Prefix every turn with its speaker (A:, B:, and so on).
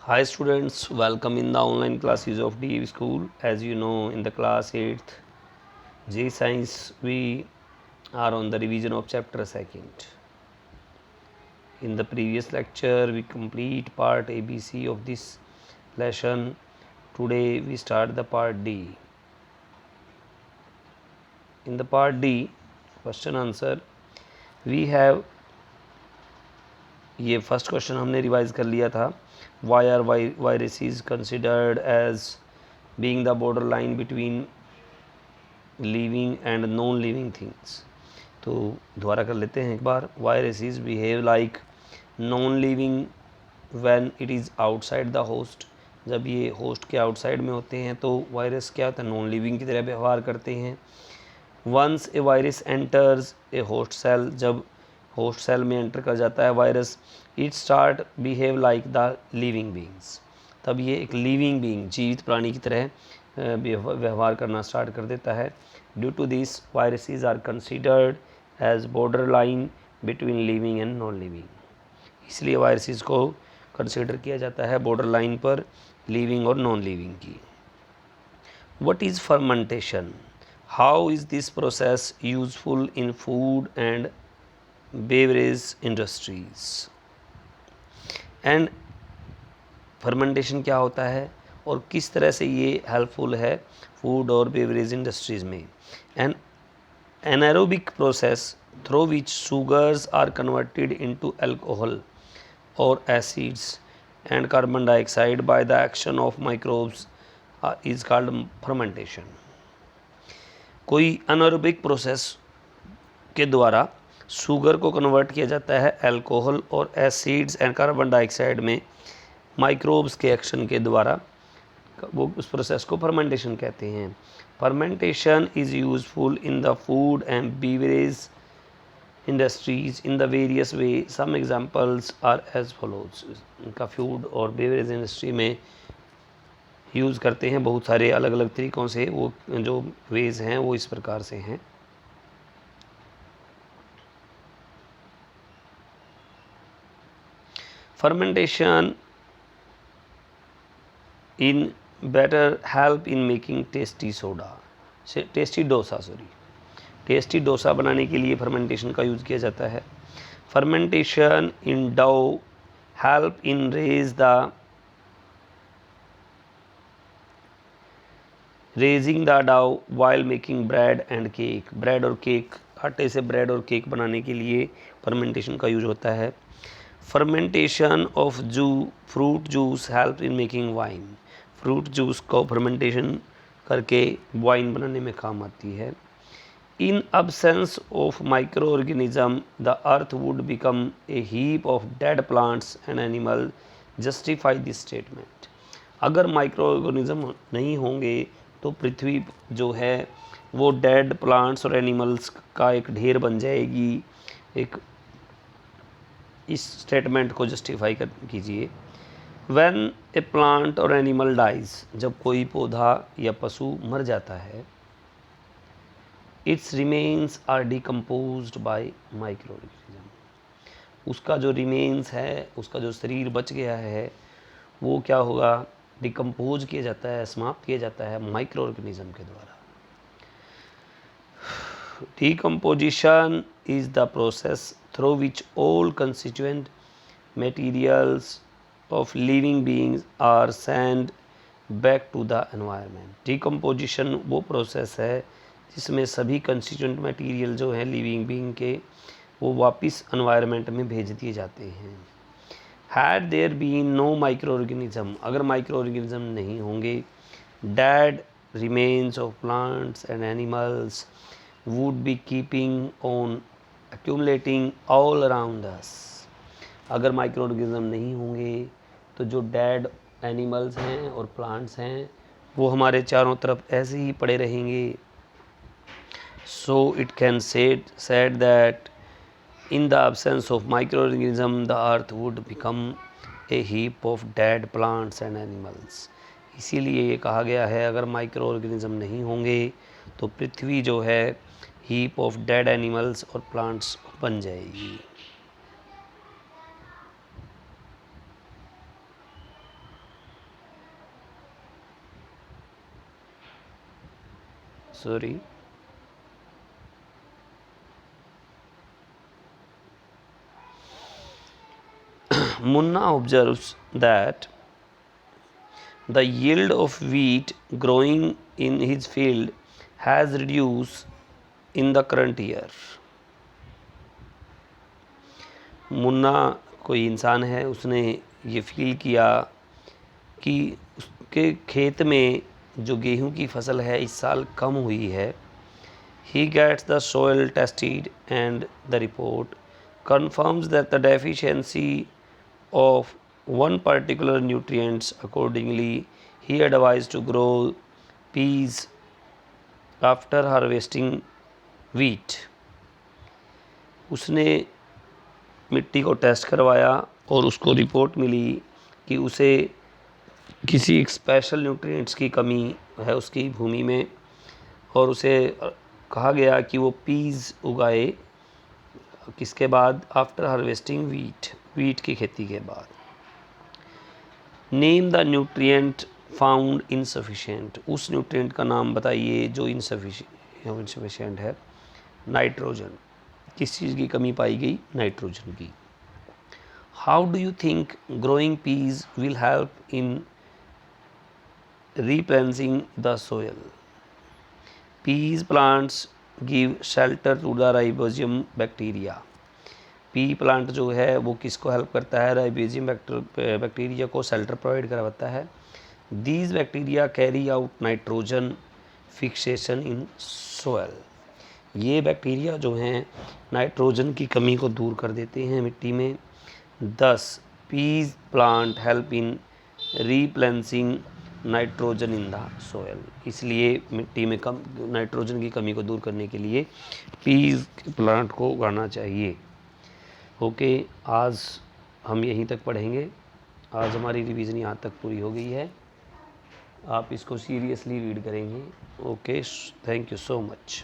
A: Hi students, welcome in the online classes of DEV School. As you know, in the class 8th J Science, we are on the revision of chapter 2nd. In the previous lecture, we complete part ABC of this lesson. Today, we start the part D. In the part D, question answer, we have ये first question हमने revise कर लिया था. Why are viruses considered as being the border line between living and non living things. तो दोबारा कर लेते हैं एक बार. Viruses behave like non living when it is outside the host. जब ये होस्ट के आउटसाइड में होते हैं तो वायरस क्या होता है, नॉन लिविंग की तरह व्यवहार करते हैं. Once a virus enters a host cell, जब होस्ट सेल में एंटर कर जाता है virus, it start behave like the living beings. तब ये एक लिविंग बींग, जीवित प्राणी की तरह व्यवहार करना स्टार्ट कर देता है. Due to this viruses are considered as border line between living and non living. इसलिए वायरसेस को कंसिडर किया जाता है बॉर्डर लाइन पर लिविंग और नॉन लिविंग की. What is fermentation? How is this process useful in food and beverage industries. And fermentation क्या होता है और किस तरह से ये हेल्पफुल है फूड और बेवरेज इंडस्ट्रीज में. An anaerobic process through which sugars are converted into alcohol और acids and carbon dioxide by the action of microbes is called fermentation. कोई अनारोबिक प्रोसेस के द्वारा शुगर को कन्वर्ट किया जाता है अल्कोहल और एसिड्स एंड कार्बन डाइऑक्साइड में माइक्रोब्स के एक्शन के द्वारा, वो उस प्रोसेस को फर्मेंटेशन कहते हैं. Fermentation is useful in the food and beverage industries in the various way. Some examples are as follows. इनका फूड और बेवरेज इंडस्ट्री में यूज़ करते हैं बहुत सारे अलग अलग तरीक़ों से. वो जो वेज हैं वो इस प्रकार से हैं. Fermentation in better help in making tasty soda, tasty dosa tasty dosa बनाने के लिए फर्मेंटेशन का यूज़ किया जाता है. Fermentation in dough help in raising the dough while making bread and cake. Bread और केक, आटे से ब्रेड और केक बनाने के लिए फर्मेंटेशन का यूज होता है. Fermentation of fruit juice help in making wine. Fruit juice को फर्मेंटेशन करके वाइन बनाने में काम आती है. इन absence of micro organism the earth would become a heap of dead plants and animal. Justify this statement. अगर माइक्रो ऑर्गेनिज्म नहीं होंगे तो पृथ्वी जो है वो डेड प्लांट्स और एनिमल्स का एक ढेर बन जाएगी. एक इस स्टेटमेंट को जस्टिफाई कीजिए. व्हेन ए प्लांट और एनिमल डाइज, जब कोई पौधा या पशु मर जाता है, its remains are decomposed by micro organism. उसका जो रिमेन्स है, उसका जो शरीर बच गया है, वो क्या होगा, डिकम्पोज किया जाता है, समाप्त किया जाता है माइक्रो ऑर्गेनिज्म के द्वारा. Decomposition is the process through which all constituent materials of living beings are sent back to the environment. Decomposition वो प्रोसेस है जिसमें सभी कंस्टिट्यूएंट मटेरियल जो हैं लिविंग बीइंग के, वो वापस एनवायरनमेंट में भेज दिए जाते हैं. Had there been no microorganism, अगर माइक्रो ऑर्गेनिज्म नहीं होंगे, dead remains of plants and animals would be keeping on accumulating all around us. अगर माइक्रो ऑर्गेनिज्म नहीं होंगे तो जो डेड एनिमल्स हैं और प्लांट्स हैं वो हमारे चारों तरफ ऐसे ही पड़े रहेंगे. So it can said that in the absence of microorganism the earth would become a heap of dead plants and animals. इसीलिए ये कहा गया है अगर माइक्रो ऑर्गेनिज्म नहीं होंगे तो पृथ्वी जो है हीप ऑफ डेड एनिमल्स और प्लांट्स बन जाएगी. sorry. Munna observes that the yield of wheat growing in his field has reduced in the current year. Munna कोई इंसान है, उसने ये फील किया कि उसके खेत में जो गेहूं की फसल है इस साल कम हुई है. He gets the soil tested and the report confirms that the deficiency of one particular nutrients. Accordingly, he advised to grow peas after harvesting wheat. उसने मिट्टी को टेस्ट करवाया और उसको रिपोर्ट मिली कि उसे किसी एक स्पेशल न्यूट्रिएंट्स की कमी है उसकी भूमि में, और उसे कहा गया कि वो पीज़ उगाए किसके बाद, आफ्टर हार्वेस्टिंग वीट की खेती के बाद. Name the nutrient found insufficient. उस न्यूट्रिएंट का नाम बताइए जो इनसफिशिएंट है. नाइट्रोजन. किस चीज़ की कमी पाई गई? नाइट्रोजन की. How do you think growing peas will help in replenishing the soil? Peas plants give shelter to the rhizobium bacteria. P plant जो है वो किसको हेल्प करता है? राइबोजियम बैक्टीरिया को शेल्टर प्रोवाइड करवाता है. These bacteria carry out nitrogen fixation in soil. ये बैक्टीरिया जो हैं नाइट्रोजन की कमी को दूर कर देते हैं मिट्टी में. 10 peas plant help in replenishing nitrogen in the soil. इसलिए मिट्टी में कम नाइट्रोजन की कमी को दूर करने के लिए पीज प्लांट को उगाना चाहिए. ओके, आज हम यहीं तक पढ़ेंगे. आज हमारी रिवीजन यहाँ तक पूरी हो गई है. आप इसको सीरियसली रीड करेंगे. Okay, thank you so much.